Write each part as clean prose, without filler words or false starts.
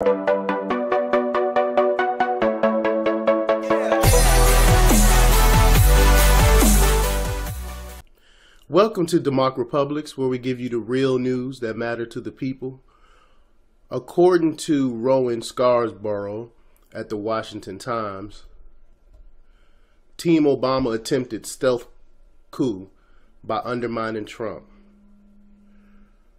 Welcome to DEMOCREPUBLIX, where we give you the real news that matter to the people. According to Rowan Scarborough at the Washington Times, Team Obama attempted stealth coup by undermining Trump.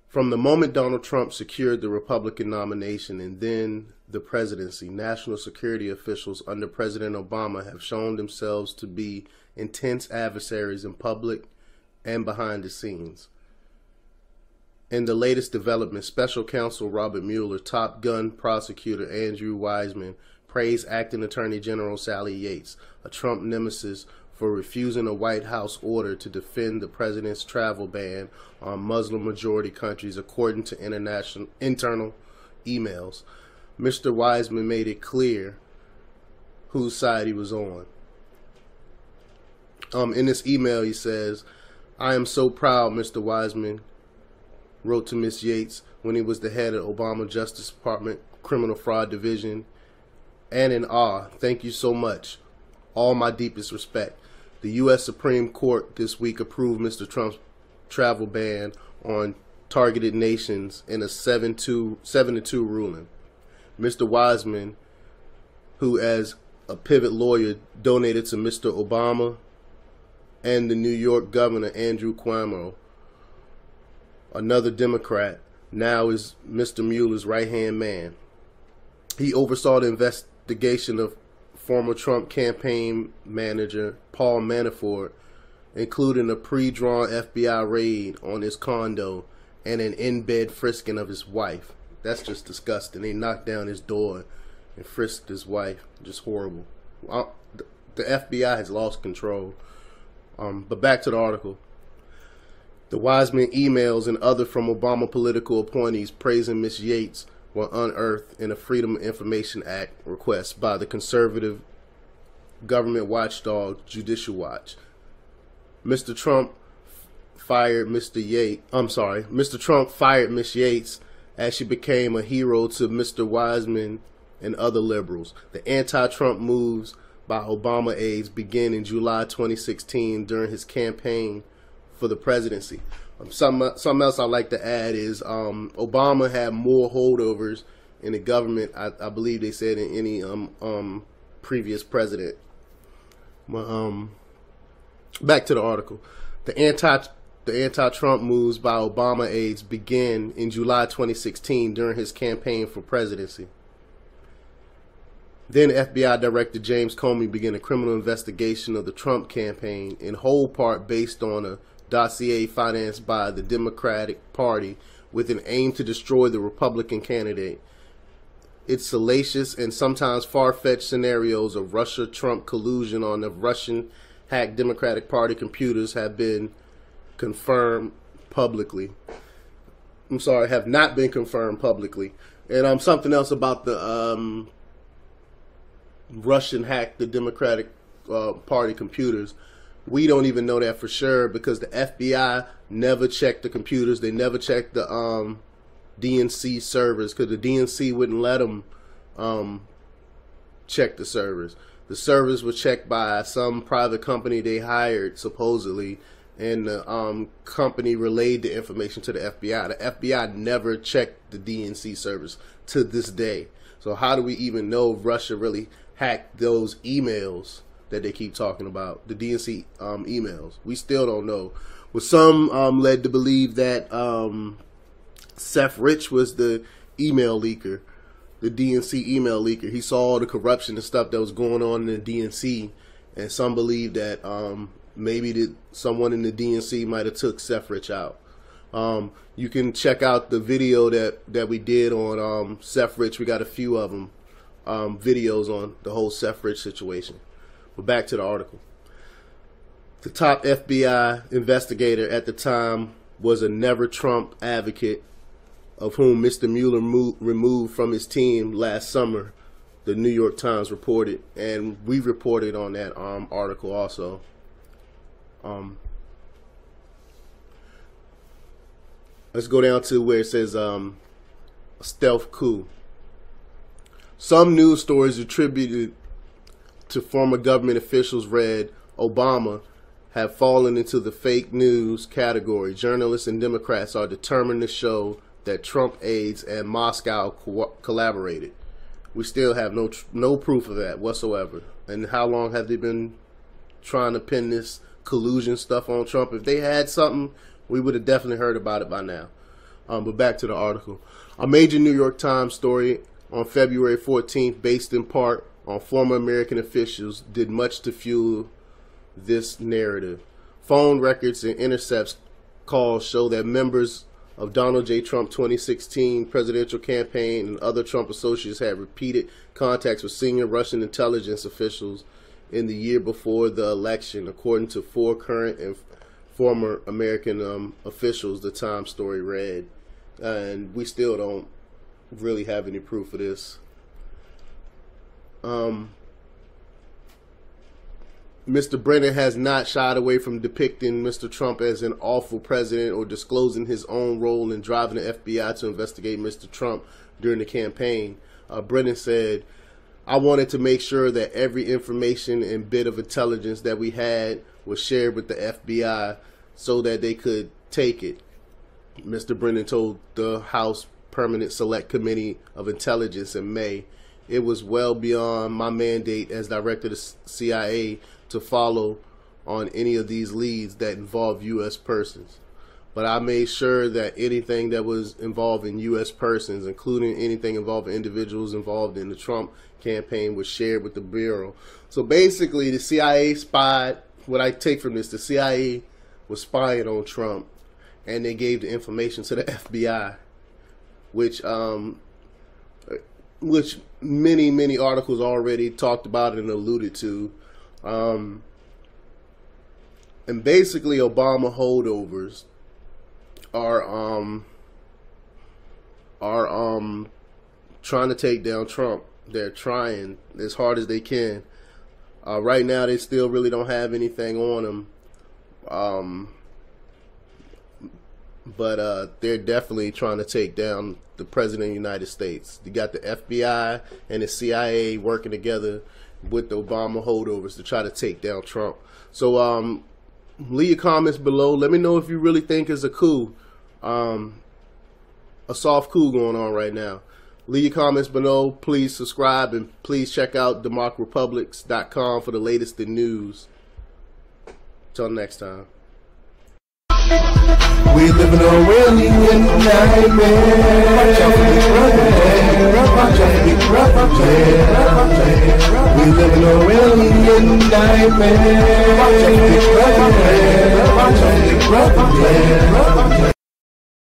From the moment Donald Trump secured the Republican nomination and then the presidency, national security officials under President Obama have shown themselves to be intense adversaries in public and behind the scenes. In the latest development, Special Counsel Robert Mueller, Top Gun prosecutor Andrew Weissmann praised Acting Attorney General Sally Yates, a Trump nemesis, for refusing a White House order to defend the president's travel ban on Muslim-majority countries, according to internal emails. Mr. Weissmann made it clear whose side he was on. In this email, he says, "I am so proud," Mr. Weissmann wrote to Ms. Yates when he was the head of Obama Justice Department Criminal Fraud Division, "and in awe. Thank you so much. All my deepest respect." The U.S. Supreme Court this week approved Mr. Trump's travel ban on targeted nations in a 7-2 ruling. Mr. Weissmann, who as a pivot lawyer donated to Mr. Obama and the New York governor Andrew Cuomo, another Democrat, now is Mr. Mueller's right-hand man. He oversaw the investigation of former Trump campaign manager Paul Manafort, including a pre-drawn FBI raid on his condo and an in-bed frisking of his wife. That's just disgusting. They knocked down his door and frisked his wife. Just horrible. The FBI has lost control. But back to the article. The Weissmann emails and other from Obama political appointees praising Ms. Yates were unearthed in a Freedom of Information Act request by the conservative government watchdog Judicial Watch. Mr. Trump fired Ms. Yates as she became a hero to Mr. Weissmann and other liberals. The anti-Trump moves by Obama aides began in July 2016 during his campaign for the presidency. Something else I'd like to add is Obama had more holdovers in the government, I believe they said, in any previous president. Back to the article. The anti-Trump moves by Obama aides began in July 2016 during his campaign for presidency. Then FBI Director James Comey began a criminal investigation of the Trump campaign, in whole part based on a dossier financed by the Democratic Party with an aim to destroy the Republican candidate. Its salacious and sometimes far-fetched scenarios of Russia-Trump collusion on the Russian-hacked Democratic Party computers have been confirmed publicly. Have not been confirmed publicly. And something else about the Russian hacked the Democratic Party computers. We don't even know that for sure because the FBI never checked the computers. They never checked the DNC servers because the DNC wouldn't let them check the servers. The servers were checked by some private company they hired, supposedly, and the company relayed the information to the FBI. The FBI never checked the DNC servers to this day. So how do we even know if Russia really hacked those emails that they keep talking about, the DNC emails? We still don't know. Well, some led to believe that Seth Rich was the email leaker, the DNC email leaker. He saw all the corruption and stuff that was going on in the DNC, and some believe that maybe someone in the DNC might have took Seth Rich out. You can check out the video that we did on Seth Rich. We got a few of them, videos on the whole Seth Rich situation. But back to the article. The top FBI investigator at the time was a never Trump advocate, of whom Mr. Mueller removed from his team last summer, the New York Times reported, and we reported on that article also. Let's go down to where it says stealth coup. Some news stories attributed to former government officials read, Obama have fallen into the fake news category. Journalists and Democrats are determined to show that Trump aides and Moscow collaborated. We still have no proof of that whatsoever. And how long have they been trying to pin this collusion stuff on Trump? If they had something, we would have definitely heard about it by now. But back to the article. A major New York Times story on February 14th, based in part on former American officials, did much to fuel this narrative. Phone records and intercepts calls show that members of Donald J. Trump 2016 presidential campaign and other Trump associates had repeated contacts with senior Russian intelligence officials in the year before the election, according to 4 current and former American officials, the Times story read. And we still don't really have any proof of this. Mr. Brennan has not shied away from depicting Mr. Trump as an awful president or disclosing his own role in driving the FBI to investigate Mr. Trump during the campaign. Brennan said, I wanted to make sure that every information and bit of intelligence that we had was shared with the FBI so that they could take it. Mr. Brennan told the House Permanent Select Committee of Intelligence in May, it was well beyond my mandate as director of the CIA to follow on any of these leads that involve U.S. persons. But I made sure that anything that was involving U.S. persons, including anything involving individuals involved in the Trump campaign, was shared with the Bureau. So basically, the CIA spied, what I take from this, the CIA was spying on Trump, and they gave the information to the FBI, which many articles already talked about and alluded to. And basically Obama holdovers are trying to take down Trump. They're trying as hard as they can. Right now they still really don't have anything on him. But they're definitely trying to take down the President of the United States. You got the FBI and the CIA working together with the Obama holdovers to try to take down Trump. So leave your comments below. Let me know if you really think it's a coup, a soft coup going on right now. Leave your comments below. Please subscribe, and please check out DEMOCREPUBLIX.com for the latest in news. Till next time. We live in a really nightmare. Watch out for the We live in a really nightmare. Watch out for the